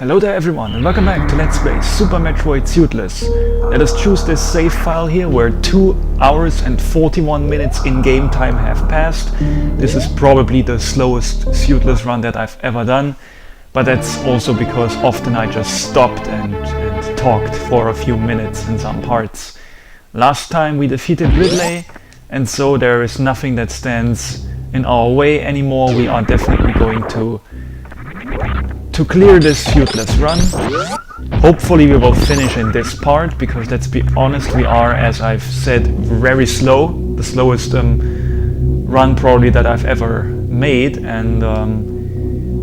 Hello there everyone and welcome back to Let's Play Super Metroid Suitless. Let us choose this save file here where 2 hours and 41 minutes in game time have passed. This is probably the slowest Suitless run that I've ever done, but that's also because often I just stopped and talked for a few minutes in some parts. Last time we defeated Ridley, and so there is nothing that stands in our way anymore. We are definitely going to clear this Suitless run. Hopefully we will finish in this part, because let's be honest, we are, as I've said, very slow. The slowest run probably that I've ever made, and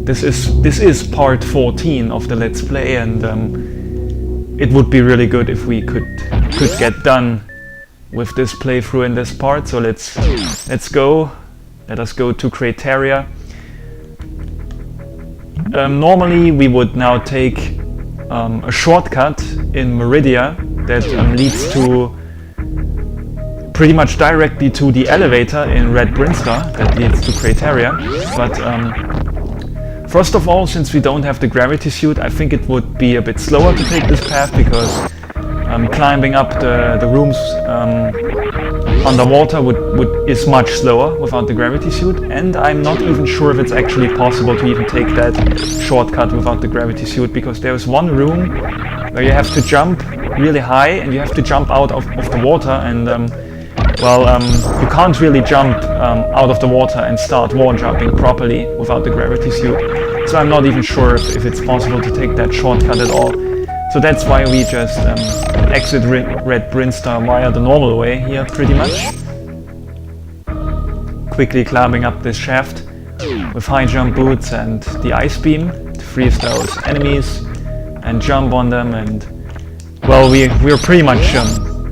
this is part 14 of the Let's Play, and it would be really good if we could get done with this playthrough in this part. So let's go. Let us go to Crateria. Normally we would now take a shortcut in Meridia that leads to pretty much directly to the elevator in Red Brinstar that leads to Crateria. But first of all, since we don't have the gravity suit, I think it would be a bit slower to take this path, because climbing up the rooms underwater is much slower without the gravity suit, and I'm not even sure if it's actually possible to even take that shortcut without the gravity suit, because there's one room where you have to jump really high and you have to jump out of the water, and you can't really jump out of the water and start wall jumping properly without the gravity suit. So I'm not even sure if it's possible to take that shortcut at all. So that's why we just exit Red Brinstar via the normal way here, pretty much. Quickly climbing up this shaft with high jump boots and the ice beam to freeze those enemies and jump on them, and well, we're pretty much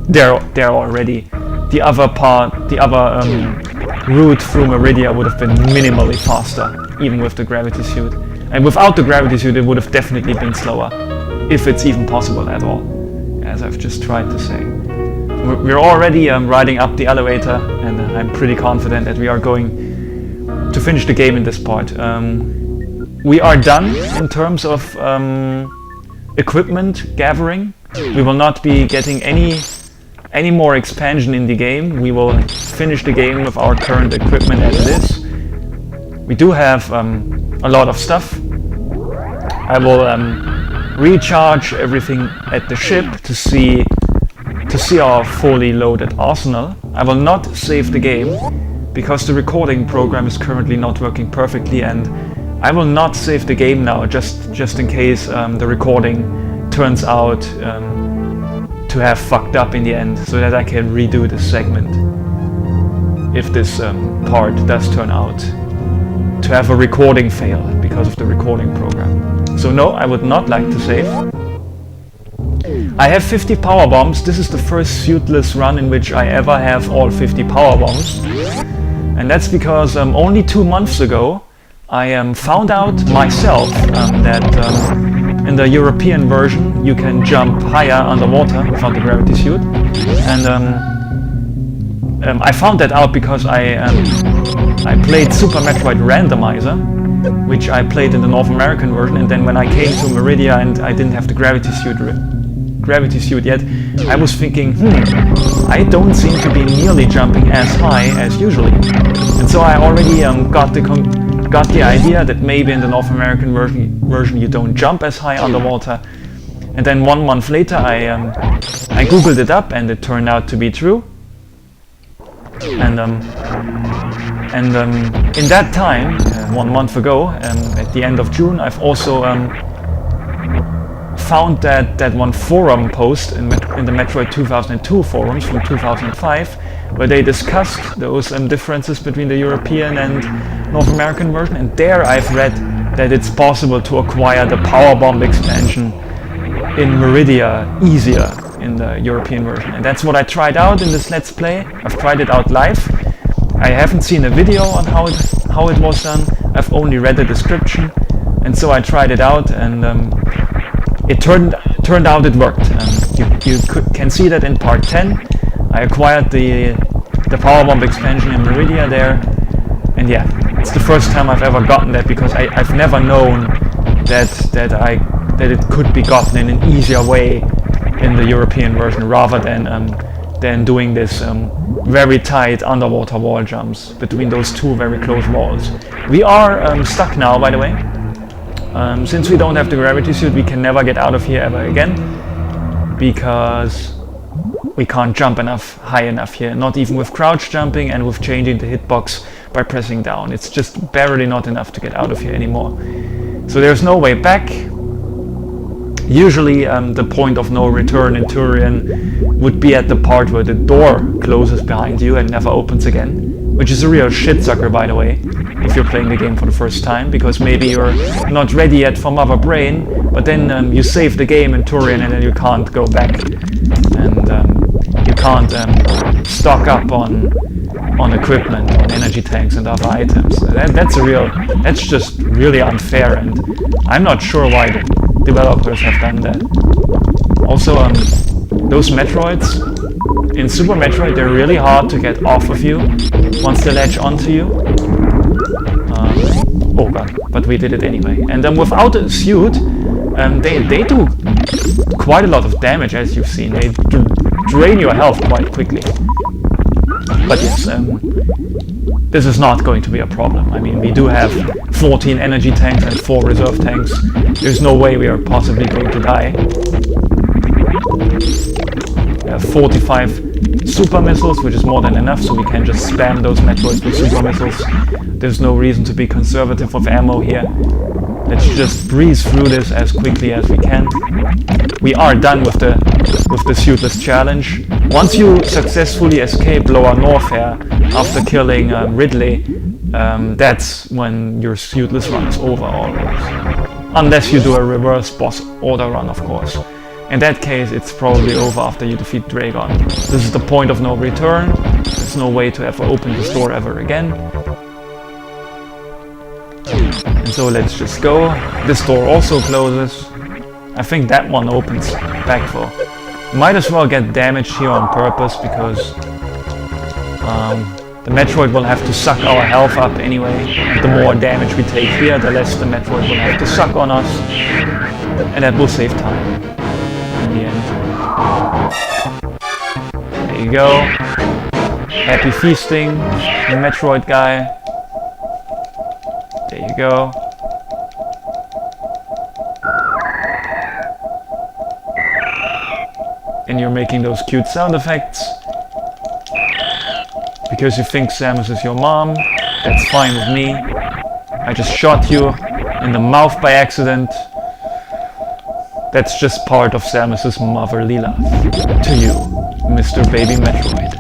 there already. The other route through Meridia would have been minimally faster, even with the gravity suit. And without the gravity suit it would have definitely been slower, if it's even possible at all, as I've just tried to say. We're already riding up the elevator, and I'm pretty confident that we are going to finish the game in this part. We are done in terms of equipment gathering. We will not be getting any more expansion in the game. We will finish the game with our current equipment as it is. We do have a lot of stuff. I will recharge everything at the ship to see our fully loaded arsenal. I will not save the game because the recording program is currently not working perfectly, and I will not save the game now just in case the recording turns out to have fucked up in the end, so that I can redo this segment if this part does turn out to have a recording fail because of the recording program. So no, I would not like to save. I have 50 power bombs. This is the first Suitless run in which I ever have all 50 power bombs. And that's because only 2 months ago I found out myself that in the European version you can jump higher underwater without the gravity suit. And I found that out because I played Super Metroid Randomizer, which I played in the North American version, and then when I came to Meridia and I didn't have the gravity suit yet, I was thinking, I don't seem to be nearly jumping as high as usually. And so I already got the idea that maybe in the North American version you don't jump as high underwater. And then 1 month later I googled it up, and it turned out to be true. And in that time, 1 month ago, at the end of June, I've also found that one forum post in the Metroid 2002 forums from 2005, where they discussed those differences between the European and North American version, and there I've read that it's possible to acquire the Power Bomb expansion in Meridia easier in the European version, and that's what I tried out in this Let's Play. I've tried it out live. I haven't seen a video on how it was done. I've only read the description, and so I tried it out, and it turned out it worked. You can see that in part 10. I acquired the Power Bomb expansion in Meridia there, and yeah, it's the first time I've ever gotten that, because I've never known that I that it could be gotten in an easier way in the European version, rather than doing this very tight underwater wall jumps between those two very close walls. We are stuck now, by the way. Since we don't have the gravity suit, we can never get out of here ever again, because we can't jump high enough here, not even with crouch jumping and with changing the hitbox by pressing down. It's just barely not enough to get out of here anymore. So there's no way back. Usually the point of no return in Tourian would be at the part where the door closes behind you and never opens again, which is a real shit sucker, by the way, if you're playing the game for the first time, because maybe you're not ready yet for Mother Brain, but then you save the game in Tourian and then you can't go back, and you can't stock up on equipment, on energy tanks and other items. That's just really unfair, and I'm not sure why the developers have done that. Also, those Metroids in Super Metroid, they're really hard to get off of you once they latch onto you. Oh god, but we did it anyway. And without a suit, they do quite a lot of damage, as you've seen. They drain your health quite quickly. But yes, this is not going to be a problem. I mean, we do have 14 energy tanks and 4 reserve tanks. There's no way we are possibly going to die. We have 45 super missiles, which is more than enough, so we can just spam those Metroids with super missiles. There's no reason to be conservative with ammo here. Let's just breeze through this as quickly as we can. We are done with the Suitless challenge. Once you successfully escape Lower Norfair after killing Ridley, that's when your Suitless run is over always. Unless you do a reverse boss order run, of course. In that case, it's probably over after you defeat Dragon. This is the point of no return. There's no way to ever open this door ever again. And so let's just go. This door also closes. I think that one opens back for. Might as well get damaged here on purpose, because the Metroid will have to suck our health up anyway. And the more damage we take here, the less the Metroid will have to suck on us. And that will save time in the end. There you go. Happy feasting, the Metroid guy. There you go. And you're making those cute sound effects because you think Samus is your mom. That's fine with me. I just shot you in the mouth by accident. That's just part of Samus's motherly love to you, Mr. Baby Metroid.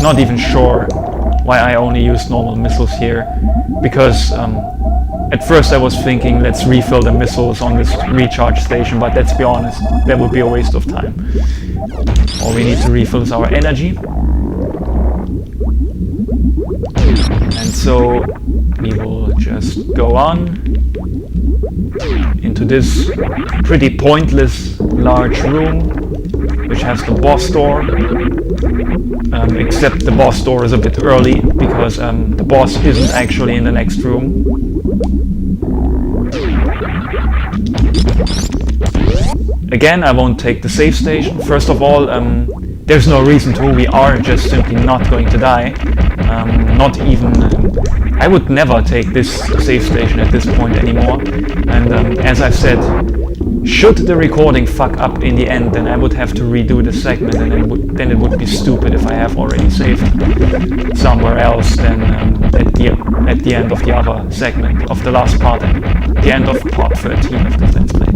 Not even sure why I only used normal missiles here, because at first I was thinking let's refill the missiles on this recharge station, but let's be honest, that would be a waste of time. All we need to refill is our energy. And so we will just go on into this pretty pointless large room, which has the boss door. Except the boss door is a bit early, because the boss isn't actually in the next room. Again, I won't take the save station. First of all, there's no reason to. We are just simply not going to die. Not even... I would never take this save station at this point anymore. And as I've said, should the recording fuck up in the end, then I would have to redo the segment, and then it would be stupid if I have already saved somewhere else than at the end of the other segment, of the last part, and the end of part 13 of this Let's Play.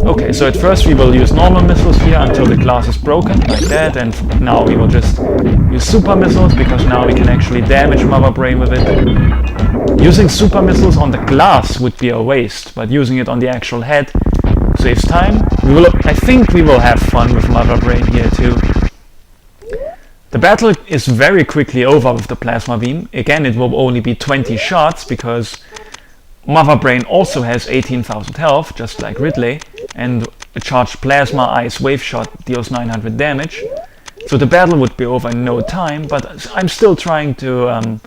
Okay, so at first we will use normal missiles here until the glass is broken, like that, and now we will just use super missiles, because now we can actually damage Mother Brain with it. Using super missiles on the glass would be a waste, but using it on the actual head saves time. I think we will have fun with Mother Brain here too. The battle is very quickly over with the plasma beam. Again, it will only be 20 shots, because Mother Brain also has 18,000 health, just like Ridley, and a charged plasma ice wave shot deals 900 damage. So the battle would be over in no time, but I'm still trying to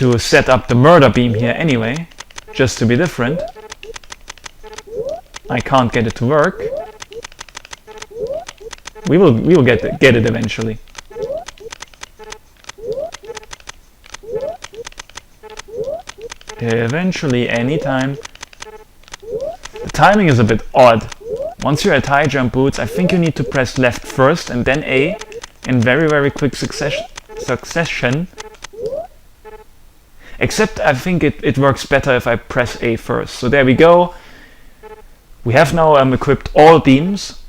to set up the murder beam here anyway, just to be different. I can't get it to work. We will get it eventually. Eventually, anytime. The timing is a bit odd. Once you're at high jump boots, I think you need to press left first and then A in very quick succession. Except I think it works better if I press A first. So there we go. We have now equipped all beams.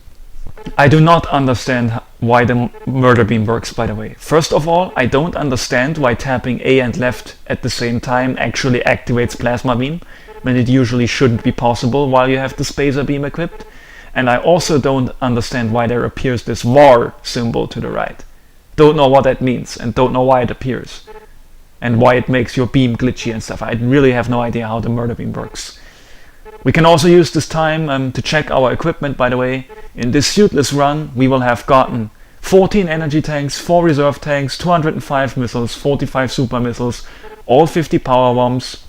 I do not understand why the murder beam works, by the way. First of all, I don't understand why tapping A and left at the same time actually activates plasma beam, when it usually shouldn't be possible while you have the spacer beam equipped. And I also don't understand why there appears this war symbol to the right. Don't know what that means and don't know why it appears. And why it makes your beam glitchy and stuff. I really have no idea how the murder beam works. We can also use this time to check our equipment, by the way. In this Suitless run, we will have gotten 14 energy tanks, 4 reserve tanks, 205 missiles, 45 super missiles, all 50 power bombs,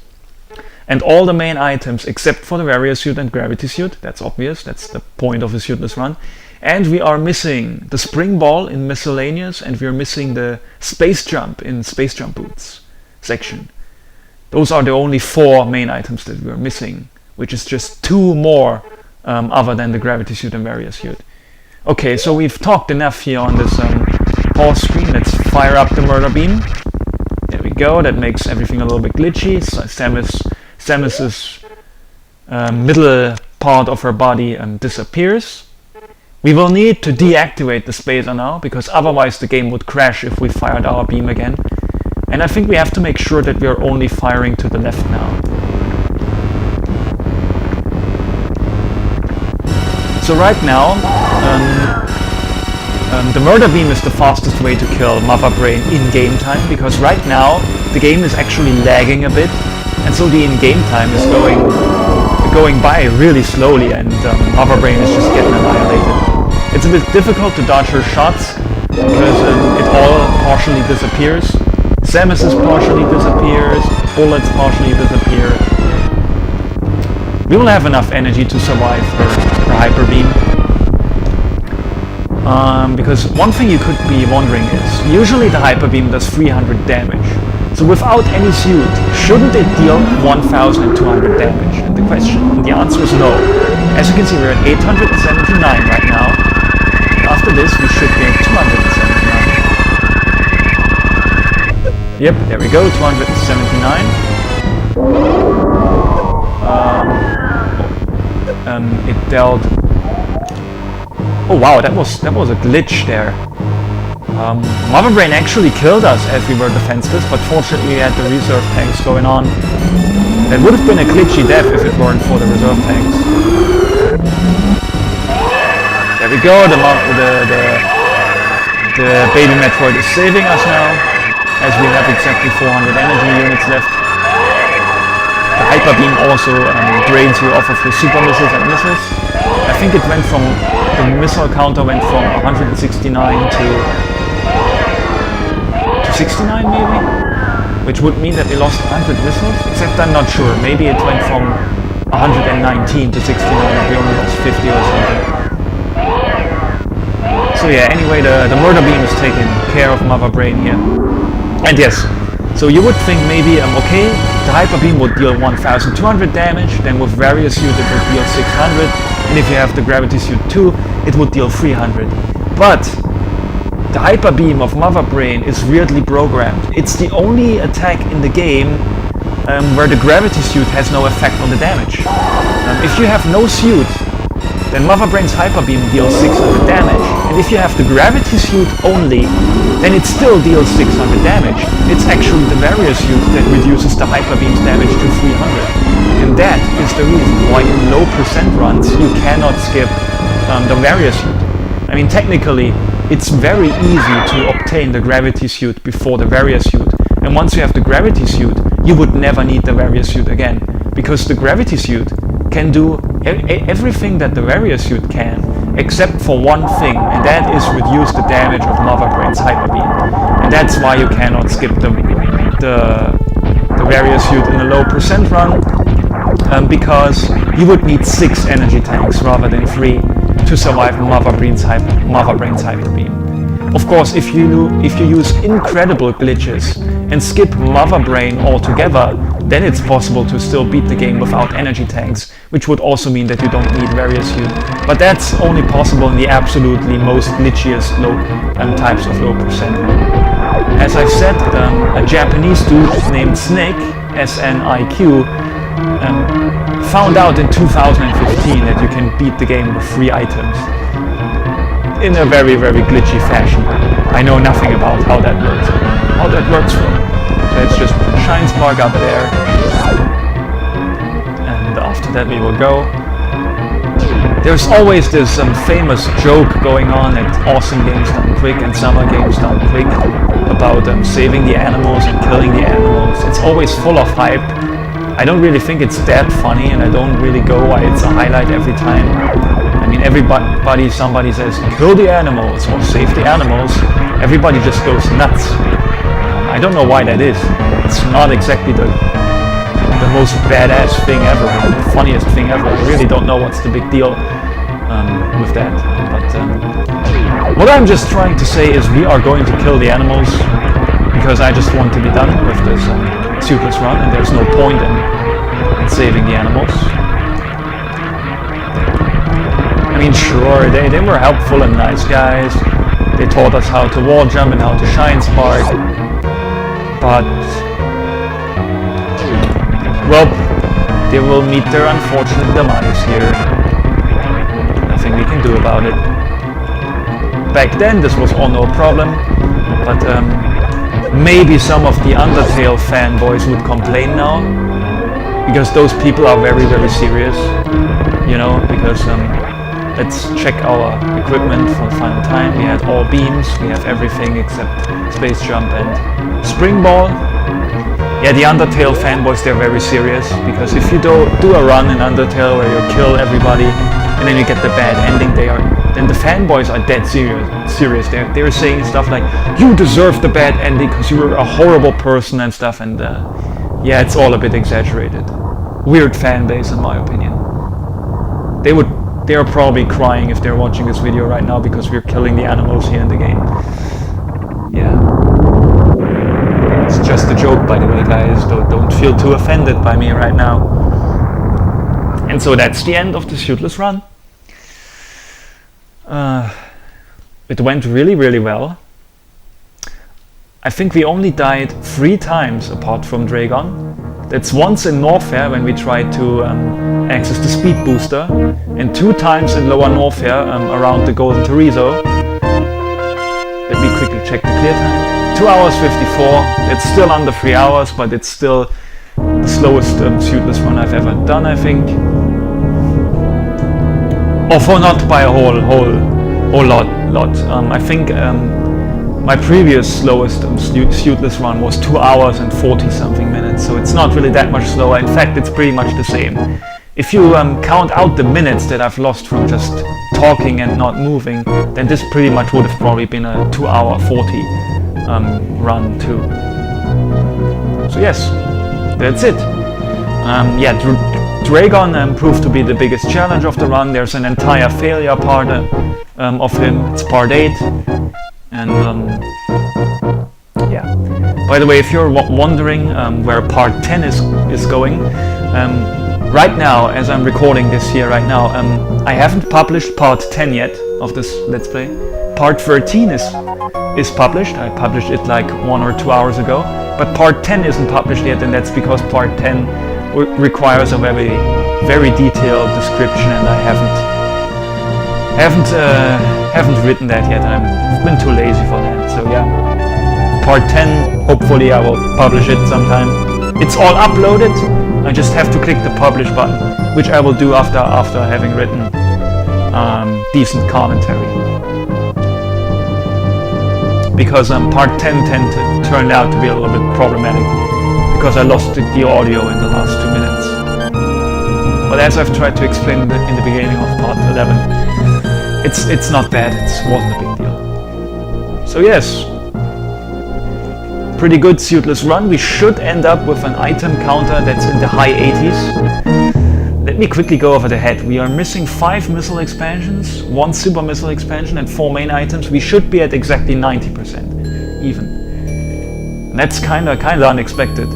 and all the main items except for the Warrior suit and Gravity suit. That's obvious, that's the point of a Suitless run. And we are missing the spring ball in miscellaneous, and we are missing the space jump in space jump boots section. Those are the only 4 main items that we are missing, which is just 2 more other than the Gravity suit and Warrior suit. Okay, so we've talked enough here on this pause screen. Let's fire up the murder beam. There we go. That makes everything a little bit glitchy. So Samus's middle part of her body disappears. We will need to deactivate the spacer now, because otherwise the game would crash if we fired our beam again. And I think we have to make sure that we are only firing to the left now. So right now, the murder beam is the fastest way to kill Mother Brain in game time, because right now the game is actually lagging a bit, and so the in-game time is going by really slowly, and Mother Brain is just getting annihilated. It's a bit difficult to dodge her shots because it all partially disappears. Samus's partially disappears, bullets partially disappear. We will have enough energy to survive her hyper beam. Because one thing you could be wondering is, usually the hyper beam does 300 damage. So without any suit, shouldn't it deal 1200 damage? And the answer is no. As you can see, we're at 879 right now. After this, we should be at 279. Yep, there we go, 279. It dealt. Oh wow, that was a glitch there. Mother Brain actually killed us as we were defenseless, but fortunately we had the reserve tanks going on. That would have been a glitchy death if it weren't for the reserve tanks. There we go. The baby Metroid is saving us now, as we have exactly 400 energy units left. The hyper beam also drains you off of your super missiles and missiles. I think it went from, the missile counter went from 169 to 69 maybe? Which would mean that we lost 100 missiles, except I'm not sure. Maybe it went from 119 to 69 and we only lost 50 or something. So yeah, anyway, the murder beam is taking care of Mother Brain here. And yes, so you would think maybe, okay, the hyper beam would deal 1200 damage, then with Warrior suit it would deal 600, and if you have the Gravity suit too, it would deal 300. But the hyper beam of Mother Brain is weirdly programmed. It's the only attack in the game where the Gravity suit has no effect on the damage. If you have no suit, then Mother Brain's hyper beam deals 600 damage. And if you have the Gravity suit only, then it still deals 600 damage. It's actually the Warrior suit that reduces the hyper beam's damage to 300. And that is the reason why in low percent runs you cannot skip the Warrior suit. I mean, technically, it's very easy to obtain the Gravity suit before the Warrior suit. And once you have the Gravity suit, you would never need the Warrior suit again. Because the Gravity suit can do everything that the Warrior suit can, except for one thing, and that is reduce the damage of Mother Brain's hyper beam. And that's why you cannot skip the various suit in a low percent run, because you would need 6 energy tanks rather than 3 to survive Mother Brain's Hyper Beam. Of course, if you use incredible glitches and skip Mother Brain altogether, then it's possible to still beat the game without energy tanks, which would also mean that you don't need various suit. But that's only possible in the absolutely most glitchiest types of low percent run. As I've said, a Japanese dude named Snick, S-N-I-Q, found out in 2015 that you can beat the game with 3 items in a very, very glitchy fashion. I know nothing about how that works. How that works for. So it's just Shine Spark up there, and after that we will go. There's always this famous joke going on at Awesome Games Done Quick and Summer Games Done Quick about saving the animals and killing the animals. It's always full of hype. I don't really think it's that funny, and I don't really go why it's a highlight every time. I mean, somebody says kill the animals or save the animals, everybody just goes nuts. I don't know why that is. It's not exactly the most badass thing ever, the funniest thing ever. I really don't know what's the big deal with that. But what I'm just trying to say is we are going to kill the animals because I just want to be done with this Suitless run, and there's no point in saving the animals. I mean, sure, they were helpful and nice guys. They taught us how to wall jump and how to Shine Spark. But, well, they will meet their unfortunate demise here. Nothing we can do about it. Back then this was all no problem, but maybe some of the Undertale fanboys would complain now, because those people are very, very serious, you know, because let's check our equipment for the final time. We had all beams, we have everything except Space Jump and Spring Ball. Yeah, the Undertale fanboys, they're very serious, because if you do a run in Undertale where you kill everybody and then you get the bad ending, then the fanboys are dead serious. They're saying stuff like, you deserve the bad ending because you were a horrible person and stuff, and yeah, it's all a bit exaggerated. Weird fan base in my opinion. They're probably crying if they're watching this video right now because we're killing the animals here in the game. Yeah. It's just a joke, by the way, guys. Don't feel too offended by me right now. And so that's the end of the Suitless run. It went really, really well. I think we only died 3 times apart from Dragon. That's once in Norfair when we tried to access the speed booster, and 2 times in Lower Norfair around the Golden Chorizo. Let me quickly check the clear time. 2 hours 54. It's still under 3 hours, but it's still the slowest Suitless run I've ever done, I think. Or for not by a whole lot. I think my previous slowest Suitless run was 2 hours and 40 something minutes, so it's not really that much slower. In fact, it's pretty much the same. If you count out the minutes that I've lost from just talking and not moving, then this pretty much would have probably been a 2 hour 40 run too. So yes, that's it. Yeah, Dragon proved to be the biggest challenge of the run. There's an entire failure part of him. It's part 8. And yeah. By the way, if you're wondering where part 10 is going, right now, as I'm recording this here right now, I haven't published part 10 yet of this Let's Play. Part 13 is published. I published it like 1 or 2 hours ago, but part 10 isn't published yet, and that's because part 10 requires a very, very detailed description, and I haven't written that yet. I've been too lazy for that. So yeah, part 10, hopefully I will publish it sometime. It's all uploaded. I just have to click the publish button, which I will do after having written decent commentary. Because part 10 turned out to be a little bit problematic because I lost the audio in the last 2 minutes. But as I've tried to explain in the beginning of part 11, it's not bad, it wasn't a big deal. So yes, pretty good Suitless run. We should end up with an item counter that's in the high 80s. Let me quickly go over the head. We are missing 5 missile expansions, 1 super missile expansion, and 4 main items. We should be at exactly 90% even. And that's kind of unexpected.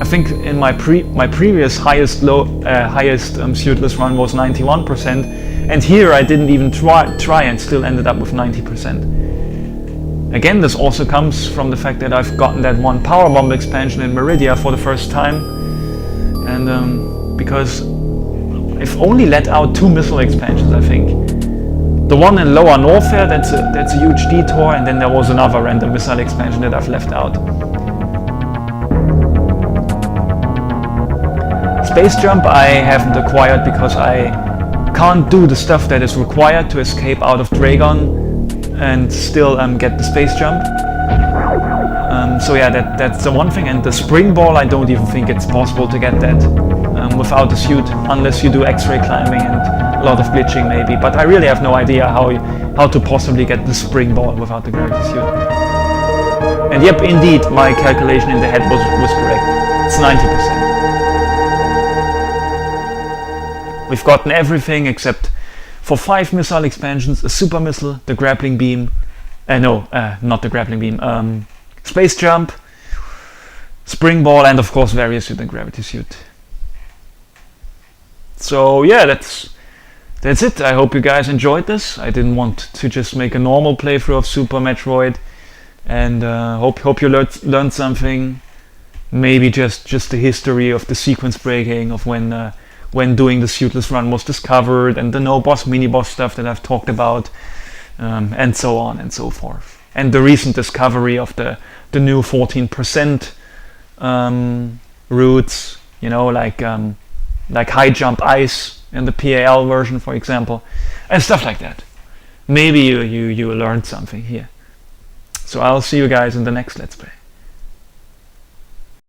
I think in my previous highest Suitless run was 91%, and here I didn't even try and still ended up with 90%. Again, this also comes from the fact that I've gotten that 1 power bomb expansion in Meridia for the first time, and because I've only let out 2 missile expansions, I think. The one in lower Norfair, that's a huge detour, and then there was another random missile expansion that I've left out. Space jump I haven't acquired because I can't do the stuff that is required to escape out of Dragon and still get the space jump. So yeah, that's the one thing. And the spring ball, I don't even think it's possible to get that without the suit, unless you do X-ray climbing and a lot of glitching maybe. But I really have no idea how to possibly get the spring ball without the gravity suit. And yep, indeed, my calculation in the head was correct. It's 90%. We've gotten everything except for 5 missile expansions, a super missile, the grappling beam, not the grappling beam, space jump, spring ball, and of course various suit and gravity suit. So yeah, that's it. I hope you guys enjoyed this. I didn't want to just make a normal playthrough of Super Metroid, and hope you learned something. Maybe just the history of the sequence breaking, of when doing the Suitless run was discovered, and the no boss, mini boss stuff that I've talked about, and so on and so forth. And the recent discovery of the new 14% routes, like high jump ice in the PAL version, for example, and stuff like that. Maybe you learned something here. So I'll see you guys in the next Let's Play.